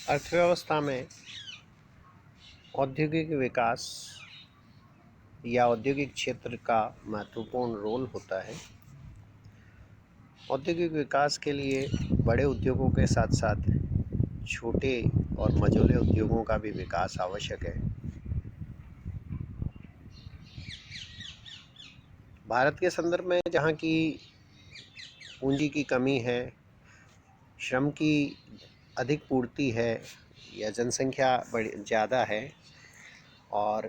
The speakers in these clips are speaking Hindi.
अर्थव्यवस्था में औद्योगिक विकास या औद्योगिक क्षेत्र का महत्वपूर्ण रोल होता है। औद्योगिक विकास के लिए बड़े उद्योगों के साथ साथ छोटे और मझोले उद्योगों का भी विकास आवश्यक है। भारत के संदर्भ में जहाँ की पूंजी की कमी है, श्रम की अधिक पूर्ति है या जनसंख्या बड़ी ज़्यादा है और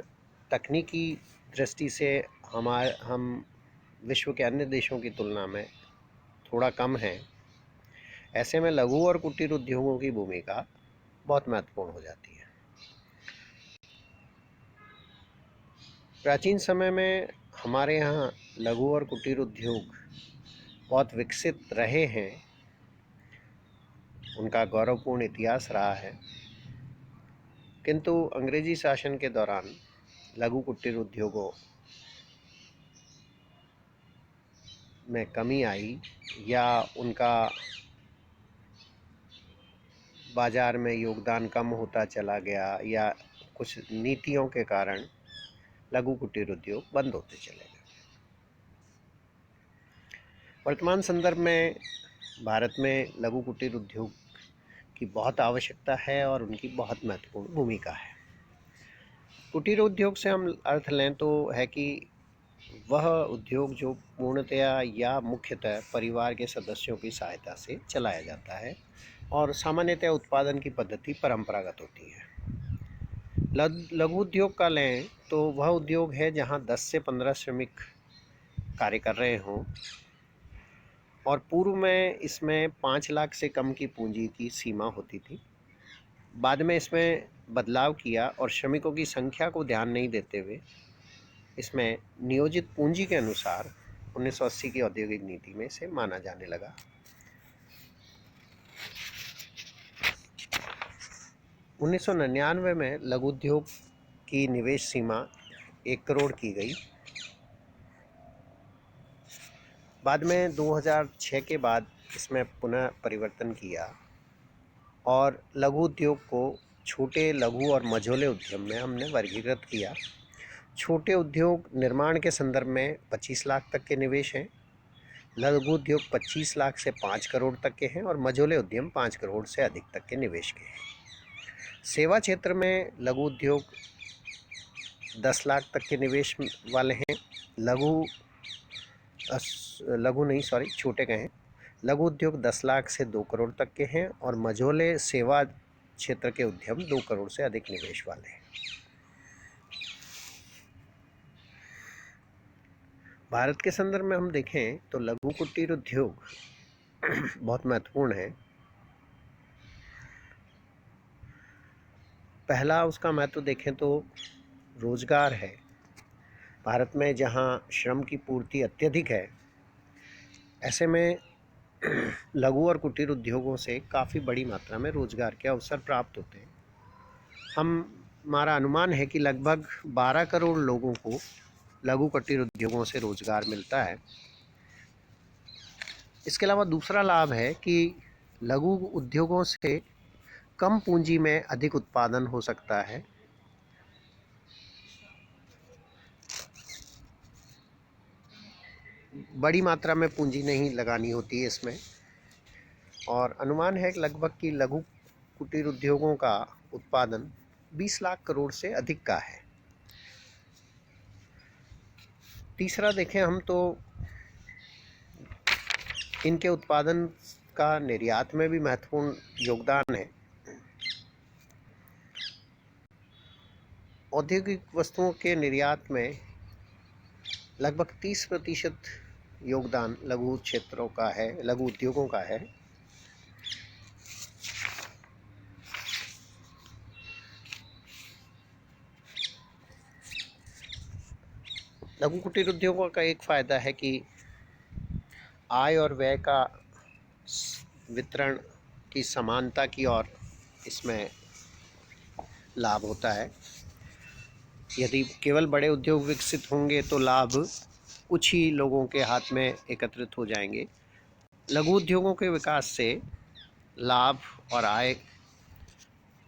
तकनीकी दृष्टि से हम विश्व के अन्य देशों की तुलना में थोड़ा कम है। ऐसे में लघु और कुटीर उद्योगों की भूमिका बहुत महत्वपूर्ण हो जाती है। प्राचीन समय में हमारे यहाँ लघु और कुटीर उद्योग बहुत विकसित रहे हैं, उनका गौरवपूर्ण इतिहास रहा है। किंतु अंग्रेजी शासन के दौरान लघु कुटीर उद्योगों में कमी आई या उनका बाजार में योगदान कम होता चला गया या कुछ नीतियों के कारण लघु कुटीर उद्योग बंद होते चले गए। वर्तमान संदर्भ में भारत में लघु कुटीर उद्योग की बहुत आवश्यकता है और उनकी बहुत महत्वपूर्ण भूमिका है। कुटीर उद्योग से हम अर्थ लें तो है कि वह उद्योग जो पूर्णतया या मुख्यतः परिवार के सदस्यों की सहायता से चलाया जाता है और सामान्यतः उत्पादन की पद्धति परंपरागत होती है। लघु उद्योग का लें तो वह उद्योग है जहां 10 से 15 श्रमिक कार्य कर रहे हों और पूर्व में इसमें 5 लाख से कम की पूंजी की सीमा होती थी। बाद में इसमें बदलाव किया और श्रमिकों की संख्या को ध्यान नहीं देते हुए इसमें नियोजित पूंजी के अनुसार 1980 की औद्योगिक नीति में इसे माना जाने लगा। 1999 में लघु उद्योग की निवेश सीमा 1 करोड़ की गई। बाद में 2006 के बाद इसमें पुनः परिवर्तन किया और लघु उद्योग को छोटे, लघु और मझोले उद्यम में हमने वर्गीकृत किया। छोटे उद्योग निर्माण के संदर्भ में 25 लाख तक के निवेश हैं, लघु उद्योग 25 लाख से 5 करोड़ तक के हैं और मझोले उद्यम 5 करोड़ से अधिक तक के निवेश के हैं। सेवा क्षेत्र में लघु उद्योग 10 लाख तक के निवेश वाले हैं, छोटे कहें, लघु उद्योग 10 लाख से 2 करोड़ तक के हैं और मझोले सेवा क्षेत्र के उद्यम 2 करोड़ से अधिक निवेश वाले हैं। भारत के संदर्भ में हम देखें तो लघु कुटीर उद्योग बहुत महत्वपूर्ण है। पहला उसका महत्व देखें तो रोजगार है। भारत में जहां श्रम की पूर्ति अत्यधिक है, ऐसे में लघु और कुटीर उद्योगों से काफ़ी बड़ी मात्रा में रोजगार के अवसर प्राप्त होते हैं। हमारा अनुमान है कि लगभग 12 करोड़ लोगों को लघु कुटीर उद्योगों से रोजगार मिलता है। इसके अलावा दूसरा लाभ है कि लघु उद्योगों से कम पूंजी में अधिक उत्पादन हो सकता है। बड़ी मात्रा में पूंजी नहीं लगानी होती है इसमें और अनुमान है कि लगभग की लघु कुटीर उद्योगों का उत्पादन 20 लाख करोड़ से अधिक का है। तीसरा देखें हम तो इनके उत्पादन का निर्यात में भी महत्वपूर्ण योगदान है। औद्योगिक वस्तुओं के निर्यात में लगभग 30% योगदान लघु क्षेत्रों का है, लघु उद्योगों का है। लघु कुटीर उद्योगों का एक फ़ायदा है कि आय और व्यय का वितरण की समानता की ओर इसमें लाभ होता है। यदि केवल बड़े उद्योग विकसित होंगे तो लाभ कुछ ही लोगों के हाथ में एकत्रित हो जाएंगे। लघु उद्योगों के विकास से लाभ और आय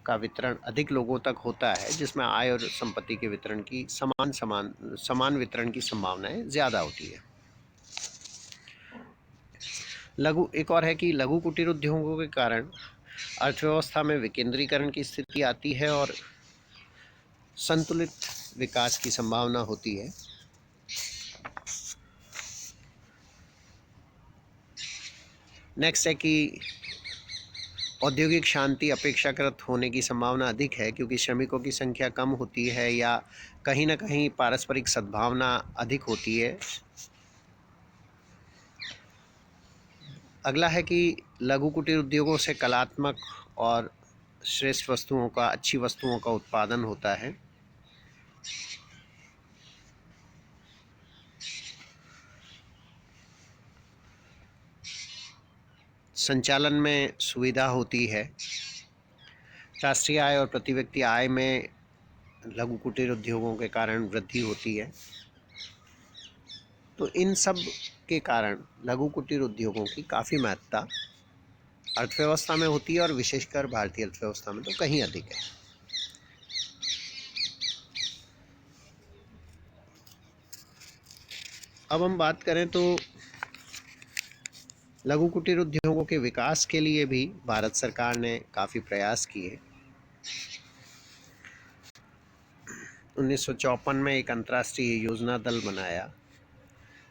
का वितरण अधिक लोगों तक होता है, जिसमें आय और संपत्ति के वितरण की समान वितरण की संभावनाएं ज़्यादा होती है। एक और है कि लघु कुटीर उद्योगों के कारण अर्थव्यवस्था में विकेंद्रीकरण की स्थिति आती है और संतुलित विकास की संभावना होती है। नेक्स्ट है कि औद्योगिक शांति अपेक्षाकृत होने की संभावना अधिक है, क्योंकि श्रमिकों की संख्या कम होती है या कहीं ना कहीं पारस्परिक सद्भावना अधिक होती है। अगला है कि लघु कुटीर उद्योगों से कलात्मक और श्रेष्ठ अच्छी वस्तुओं का उत्पादन होता है। संचालन में सुविधा होती है। राष्ट्रीय आय और प्रति व्यक्ति आय में लघु कुटीर उद्योगों के कारण वृद्धि होती है। तो इन सब के कारण लघु कुटीर उद्योगों की काफ़ी महत्ता अर्थव्यवस्था में होती है और विशेषकर भारतीय अर्थव्यवस्था में तो कहीं अधिक है। अब हम बात करें तो लघु कुटीर उद्योगों के विकास के लिए भी भारत सरकार ने काफ़ी प्रयास किए। 1954 में एक अंतर्राष्ट्रीय योजना दल बनाया।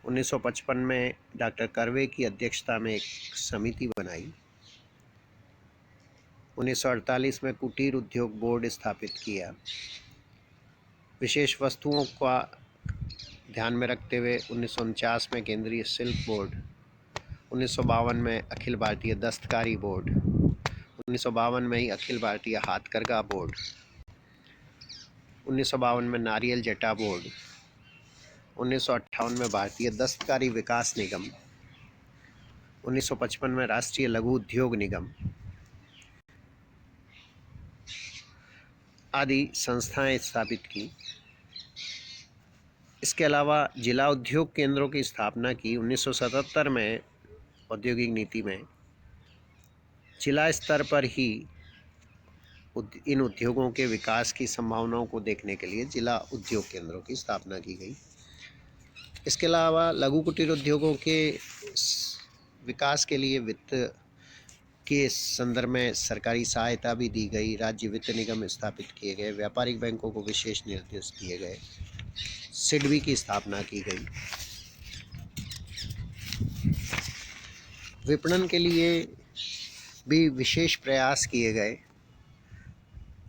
1955 में डॉक्टर कर्वे की अध्यक्षता में एक समिति बनाई। 1948 में कुटीर उद्योग बोर्ड स्थापित किया। विशेष वस्तुओं का ध्यान में रखते हुए 1949 में केंद्रीय सिल्क बोर्ड, 1952 में अखिल भारतीय दस्तकारी बोर्ड, 1952 में ही अखिल भारतीय हाथकरघा बोर्ड, 1952 में नारियल जटा बोर्ड, 1958 में भारतीय दस्तकारी विकास निगम, 1955 में राष्ट्रीय लघु उद्योग निगम आदि संस्थाएं स्थापित की। इसके अलावा जिला उद्योग केंद्रों की स्थापना की। 1977 में औद्योगिक नीति में जिला स्तर पर ही इन उद्योगों के विकास की संभावनाओं को देखने के लिए जिला उद्योग केंद्रों की स्थापना की गई। इसके अलावा लघु कुटीर उद्योगों के विकास के लिए वित्त के संदर्भ में सरकारी सहायता भी दी गई। राज्य वित्त निगम स्थापित किए गए। व्यापारिक बैंकों को विशेष निर्देश दिए गए। सिडबी की स्थापना की गई। विपणन के लिए भी विशेष प्रयास किए गए।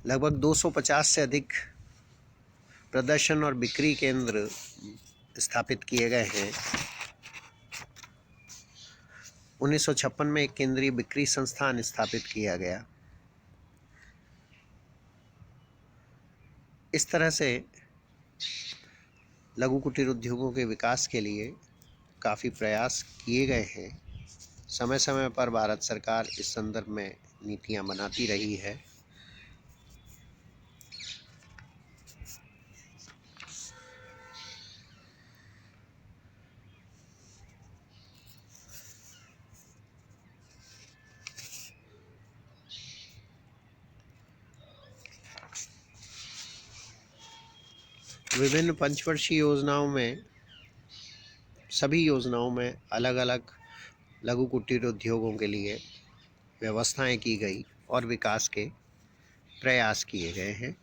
लगभग 250 से अधिक प्रदर्शन और बिक्री केंद्र स्थापित किए गए हैं। 1956 में एक केंद्रीय बिक्री संस्थान स्थापित किया गया। इस तरह से लघु कुटीर उद्योगों के विकास के लिए काफ़ी प्रयास किए गए हैं। समय समय पर भारत सरकार इस संदर्भ में नीतियां बनाती रही है। विभिन्न पंचवर्षीय योजनाओं में सभी योजनाओं में अलग अलग लघु कुटीर उद्योगों के लिए व्यवस्थाएं की गई और विकास के प्रयास किए गए हैं।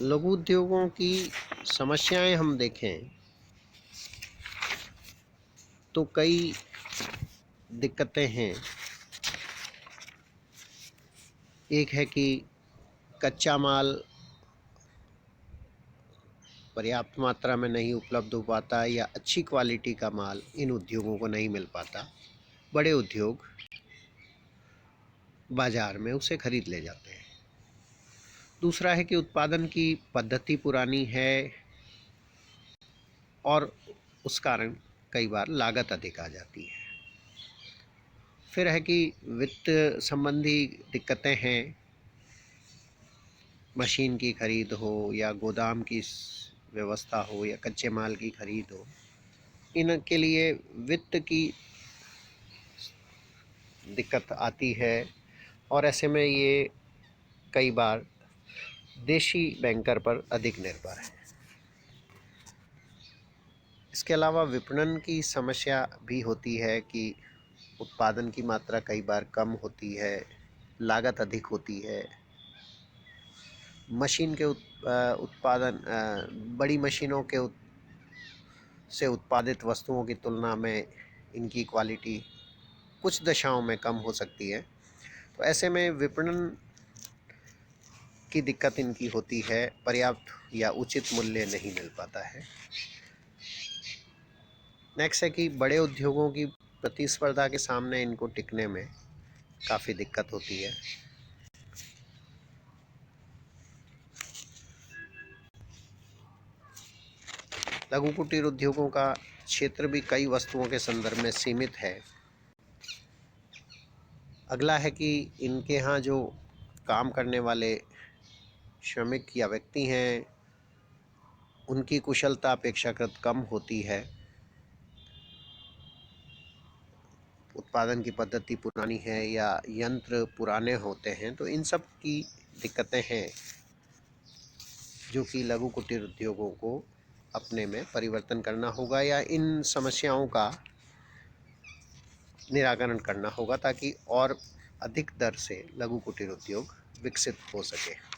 लघु उद्योगों की समस्याएं हम देखें तो कई दिक्कतें हैं। एक है कि कच्चा माल पर्याप्त मात्रा में नहीं उपलब्ध हो पाता या अच्छी क्वालिटी का माल इन उद्योगों को नहीं मिल पाता। बड़े उद्योग बाजार में उसे खरीद ले जाते हैं। दूसरा है कि उत्पादन की पद्धति पुरानी है और उस कारण कई बार लागत अधिक आ जाती है। फिर है कि वित्त संबंधी दिक्कतें हैं, मशीन की खरीद हो या गोदाम की व्यवस्था हो या कच्चे माल की खरीद हो, इनके लिए वित्त की दिक्कत आती है और ऐसे में ये कई बार देशी बैंकर पर अधिक निर्भर है। इसके अलावा विपणन की समस्या भी होती है कि उत्पादन की मात्रा कई बार कम होती है, लागत अधिक होती है। मशीन के उत्पादन बड़ी मशीनों के से उत्पादित वस्तुओं की तुलना में इनकी क्वालिटी कुछ दशाओं में कम हो सकती है। तो ऐसे में विपणन की दिक्कत इनकी होती है, पर्याप्त या उचित मूल्य नहीं मिल पाता है। नेक्स्ट है कि बड़े उद्योगों की प्रतिस्पर्धा के सामने इनको टिकने में काफ़ी दिक्कत होती है। लघु कुटीर उद्योगों का क्षेत्र भी कई वस्तुओं के संदर्भ में सीमित है। अगला है कि इनके यहाँ जो काम करने वाले श्रमिक या व्यक्ति हैं, उनकी कुशलता अपेक्षाकृत कम होती है। उत्पादन की पद्धति पुरानी है या यंत्र पुराने होते हैं, तो इन सब की दिक्कतें हैं जो कि लघु कुटीर उद्योगों को अपने में परिवर्तन करना होगा या इन समस्याओं का निराकरण करना होगा ताकि और अधिक दर से लघु कुटीर उद्योग विकसित हो सके।